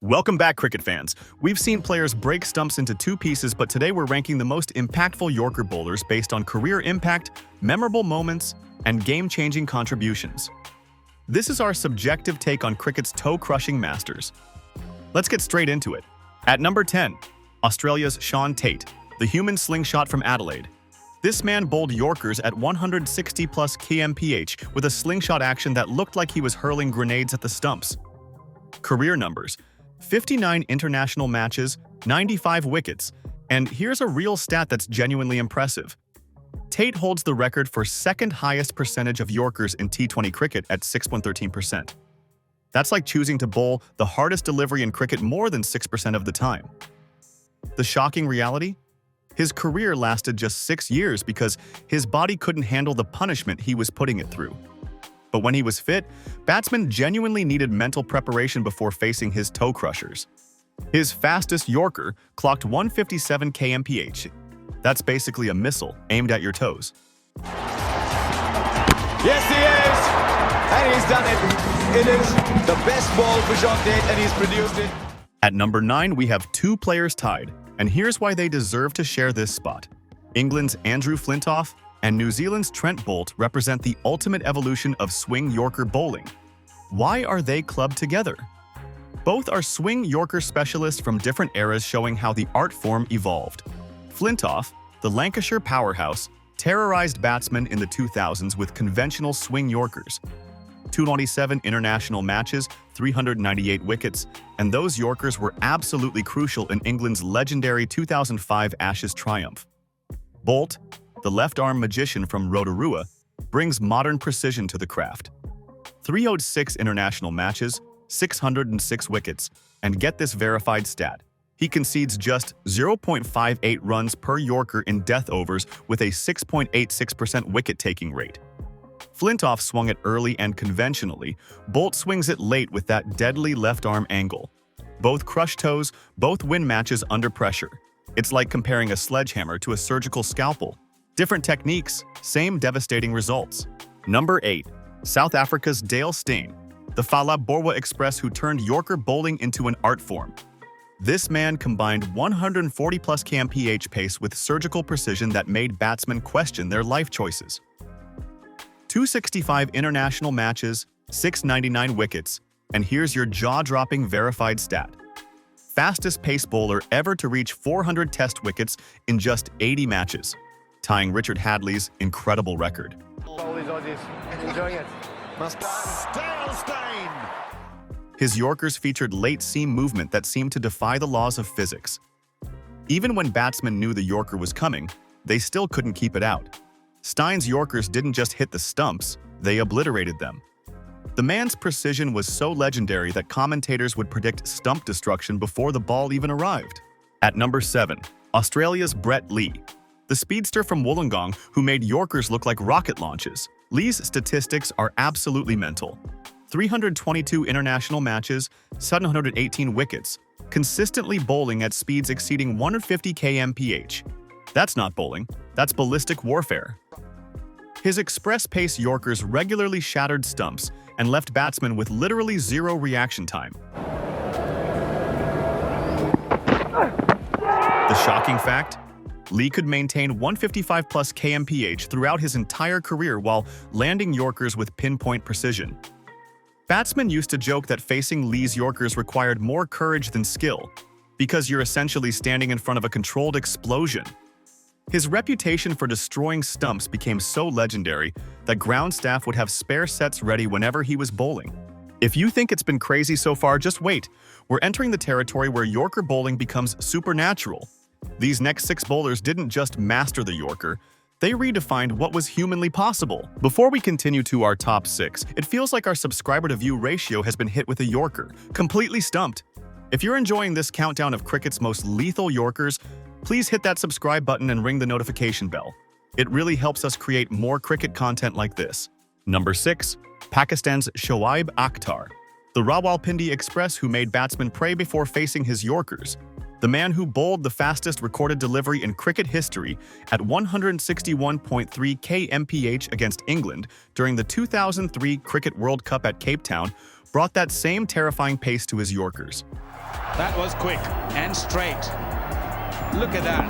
Welcome back, cricket fans. We've seen players break stumps into two pieces, but today we're ranking the most impactful Yorker bowlers based on career impact, memorable moments, and game-changing contributions. This is our subjective take on cricket's toe-crushing masters. Let's get straight into it. At number 10, Australia's Shaun Tate, the human slingshot from Adelaide. This man bowled Yorkers at 160+ kmph with a slingshot action that looked like he was hurling grenades at the stumps. Career numbers: 59 international matches, 95 wickets, and here's a real stat that's genuinely impressive. Tate holds the record for second highest percentage of Yorkers in T20 cricket at 6.13%. That's like choosing to bowl the hardest delivery in cricket more than 6% of the time. The shocking reality? His career lasted just 6 years because his body couldn't handle the punishment he was putting it through. But when he was fit, batsmen genuinely needed mental preparation before facing his toe crushers. His fastest Yorker clocked 157 kmph. That's basically a missile aimed at your toes. Yes, he is! And he's done it. It is the best ball for Shaun Tate, and he's produced it. At number 9, we have two players tied, and here's why they deserve to share this spot. England's Andrew Flintoff and New Zealand's Trent Bolt represent the ultimate evolution of swing Yorker bowling. Why are they clubbed together? Both are swing Yorker specialists from different eras, showing how the art form evolved. Flintoff, the Lancashire powerhouse, terrorized batsmen in the 2000s with conventional swing Yorkers. 297 international matches, 398 wickets, and those Yorkers were absolutely crucial in England's legendary 2005 Ashes triumph. Bolt, the left-arm magician from Rotorua, brings modern precision to the craft. 306 international matches, 606 wickets, and get this verified stat: he concedes just 0.58 runs per Yorker in death overs with a 6.86% wicket-taking rate. Flintoff swung it early and conventionally. Bolt swings it late with that deadly left-arm angle. Both crush toes, both win matches under pressure. It's like comparing a sledgehammer to a surgical scalpel. Different techniques, same devastating results. Number 8. South Africa's Dale Steyn, the Fala Borwa Express who turned Yorker bowling into an art form. This man combined 140+ kmph pace with surgical precision that made batsmen question their life choices. 265 international matches, 699 wickets, and here's your jaw-dropping verified stat. Fastest pace bowler ever to reach 400 test wickets in just 80 matches, tying Richard Hadley's incredible record. His Yorkers featured late seam movement that seemed to defy the laws of physics. Even when batsmen knew the Yorker was coming, they still couldn't keep it out. Steyn's Yorkers didn't just hit the stumps, they obliterated them. The man's precision was so legendary that commentators would predict stump destruction before the ball even arrived. At number 7, Australia's Brett Lee, the speedster from Wollongong who made Yorkers look like rocket launches. Lee's statistics are absolutely mental. 322 international matches, 718 wickets, consistently bowling at speeds exceeding 150 kmph. That's not bowling, that's ballistic warfare. His express-pace Yorkers regularly shattered stumps and left batsmen with literally zero reaction time. The shocking fact? Lee could maintain 155+ kmph throughout his entire career while landing Yorkers with pinpoint precision. Batsmen used to joke that facing Lee's Yorkers required more courage than skill, because you're essentially standing in front of a controlled explosion. His reputation for destroying stumps became so legendary that ground staff would have spare sets ready whenever he was bowling. If you think it's been crazy so far, just wait. We're entering the territory where Yorker bowling becomes supernatural. These next 6 bowlers didn't just master the Yorker, they redefined what was humanly possible. Before we continue to our top 6, it feels like our subscriber-to-view ratio has been hit with a Yorker, completely stumped. If you're enjoying this countdown of cricket's most lethal Yorkers, please hit that subscribe button and ring the notification bell. It really helps us create more cricket content like this. Number 6. Pakistan's Shoaib Akhtar, the Rawalpindi Express who made batsmen pray before facing his Yorkers. The man who bowled the fastest recorded delivery in cricket history at 161.3 kmph against England during the 2003 Cricket World Cup at Cape Town brought that same terrifying pace to his Yorkers. That was quick and straight. Look at that.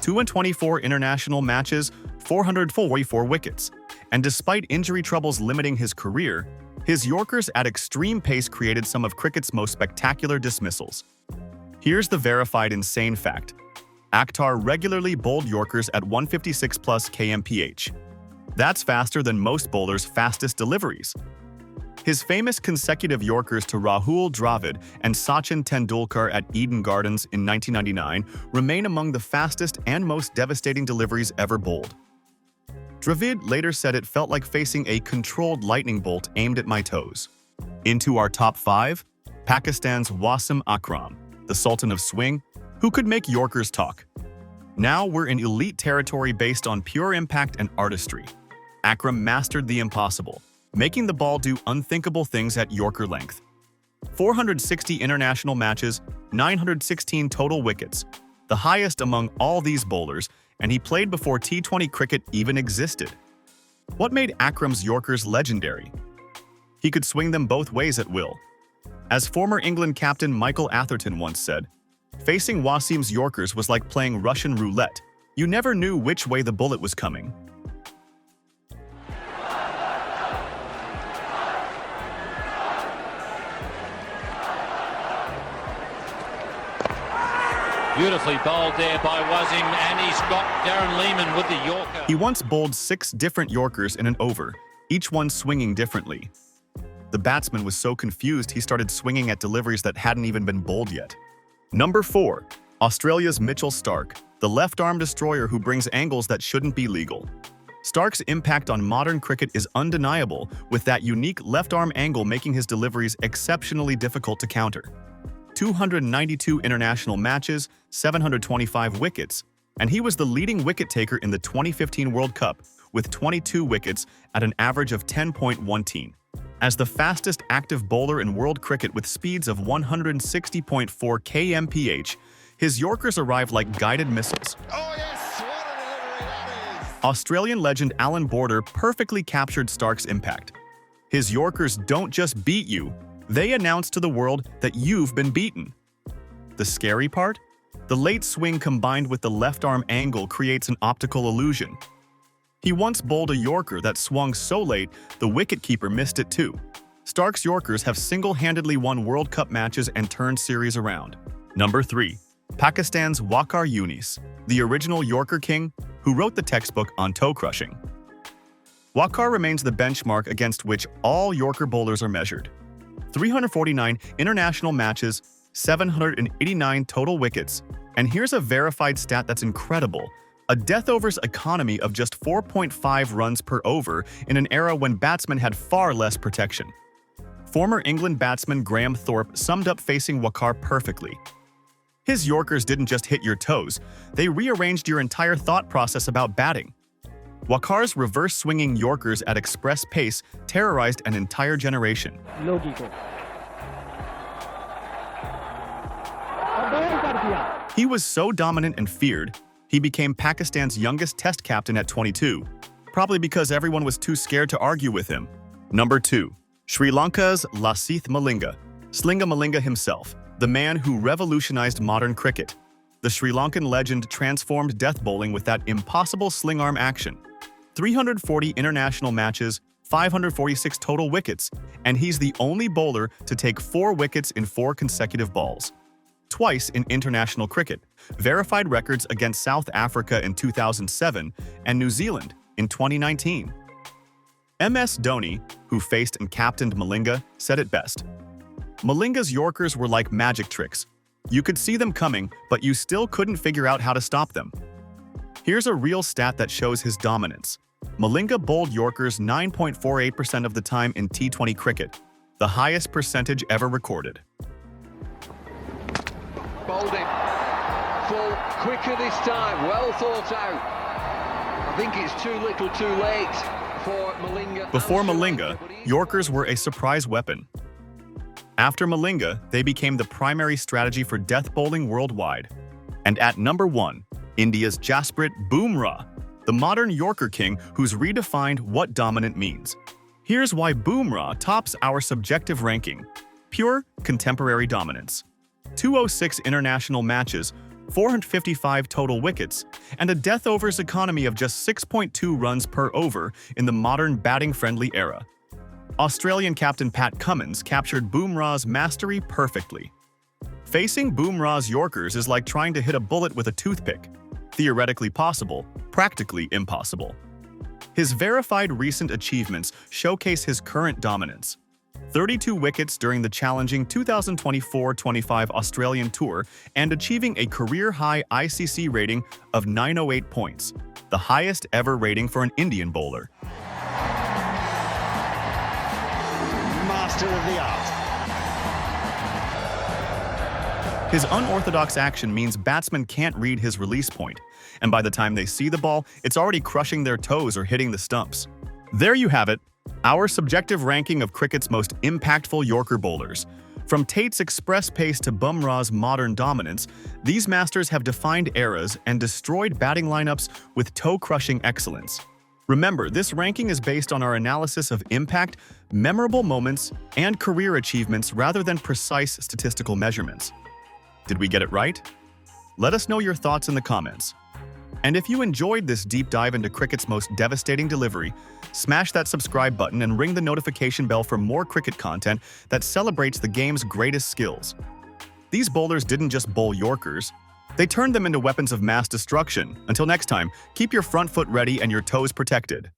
224 international matches, 444 wickets. And despite injury troubles limiting his career, his Yorkers at extreme pace created some of cricket's most spectacular dismissals. Here's the verified insane fact. Akhtar regularly bowled Yorkers at 156 plus kmph. That's faster than most bowlers' fastest deliveries. His famous consecutive Yorkers to Rahul Dravid and Sachin Tendulkar at Eden Gardens in 1999 remain among the fastest and most devastating deliveries ever bowled. Dravid later said it felt like facing a controlled lightning bolt aimed at my toes. Into our top 5, Pakistan's Wasim Akram, the Sultan of Swing, who could make Yorkers talk. Now we're in elite territory based on pure impact and artistry. Akram mastered the impossible, making the ball do unthinkable things at Yorker length. 460 international matches, 916 total wickets, the highest among all these bowlers, and he played before T20 cricket even existed. What made Akram's Yorkers legendary? He could swing them both ways at will. As former England captain Michael Atherton once said, facing Wasim's Yorkers was like playing Russian roulette. You never knew which way the bullet was coming. Beautifully bowled there by Wasim, and he's got Darren Lehman with the Yorker. He once bowled 6 different Yorkers in an over, each one swinging differently. The batsman was so confused he started swinging at deliveries that hadn't even been bowled yet. Number 4. Australia's Mitchell Starc, the left-arm destroyer who brings angles that shouldn't be legal. Starc's impact on modern cricket is undeniable, with that unique left-arm angle making his deliveries exceptionally difficult to counter. 292 international matches, 725 wickets, and he was the leading wicket-taker in the 2015 World Cup, with 22 wickets at an average of 10.1. As the fastest active bowler in world cricket with speeds of 160.4 kmph, his Yorkers arrive like guided missiles. Oh yes, what a delivery that is! Australian legend Alan Border perfectly captured Starc's impact. His Yorkers don't just beat you, they announce to the world that you've been beaten. The scary part? The late swing combined with the left-arm angle creates an optical illusion. He once bowled a Yorker that swung so late, the wicketkeeper missed it too. Starc's Yorkers have single-handedly won World Cup matches and turned series around. Number 3. Pakistan's Waqar Younis, the original Yorker king, who wrote the textbook on toe crushing. Waqar remains the benchmark against which all Yorker bowlers are measured. 349 international matches, 789 total wickets, and here's a verified stat that's incredible. A death overs economy of just 4.5 runs per over in an era when batsmen had far less protection. Former England batsman Graham Thorpe summed up facing Waqar perfectly. His Yorkers didn't just hit your toes, they rearranged your entire thought process about batting. Waqar's reverse-swinging Yorkers at express pace terrorized an entire generation. He was so dominant and feared, he became Pakistan's youngest Test captain at 22, probably because everyone was too scared to argue with him. Number 2. Sri Lanka's Lasith Malinga, Slinga Malinga himself, the man who revolutionized modern cricket. The Sri Lankan legend transformed death bowling with that impossible sling-arm action. 340 international matches, 546 total wickets, and he's the only bowler to take 4 wickets in 4 consecutive balls. Twice in international cricket, verified records against South Africa in 2007 and New Zealand in 2019. MS Dhoni, who faced and captained Malinga, said it best. Malinga's Yorkers were like magic tricks. You could see them coming, but you still couldn't figure out how to stop them. Here's a real stat that shows his dominance. Malinga bowled Yorkers 9.48% of the time in T20 cricket, the highest percentage ever recorded. Bowled him. Full, quicker this time, well thought out. I think it's too little too late for Malinga. Before Malinga, Yorkers were a surprise weapon. After Malinga, they became the primary strategy for death bowling worldwide. And at number 1, India's Jasprit Bumra, the modern Yorker king who's redefined what dominant means. Here's why Bumra tops our subjective ranking. Pure contemporary dominance. 206 international matches, 455 total wickets, and a death overs economy of just 6.2 runs per over in the modern batting-friendly era. Australian captain Pat Cummins captured Bumra's mastery perfectly. Facing Bumra's Yorkers is like trying to hit a bullet with a toothpick. Theoretically possible, practically impossible. His verified recent achievements showcase his current dominance. 32 wickets during the challenging 2024-25 Australian Tour and achieving a career-high ICC rating of 908 points, the highest ever rating for an Indian bowler. Master of the art. His unorthodox action means batsmen can't read his release point, and by the time they see the ball, it's already crushing their toes or hitting the stumps. There you have it, our subjective ranking of cricket's most impactful Yorker bowlers. From Tate's express pace to Bumra's modern dominance, these masters have defined eras and destroyed batting lineups with toe-crushing excellence. Remember, this ranking is based on our analysis of impact, memorable moments, and career achievements rather than precise statistical measurements. Did we get it right? Let us know your thoughts in the comments. And if you enjoyed this deep dive into cricket's most devastating delivery, smash that subscribe button and ring the notification bell for more cricket content that celebrates the game's greatest skills. These bowlers didn't just bowl Yorkers, they turned them into weapons of mass destruction. Until next time, keep your front foot ready and your toes protected.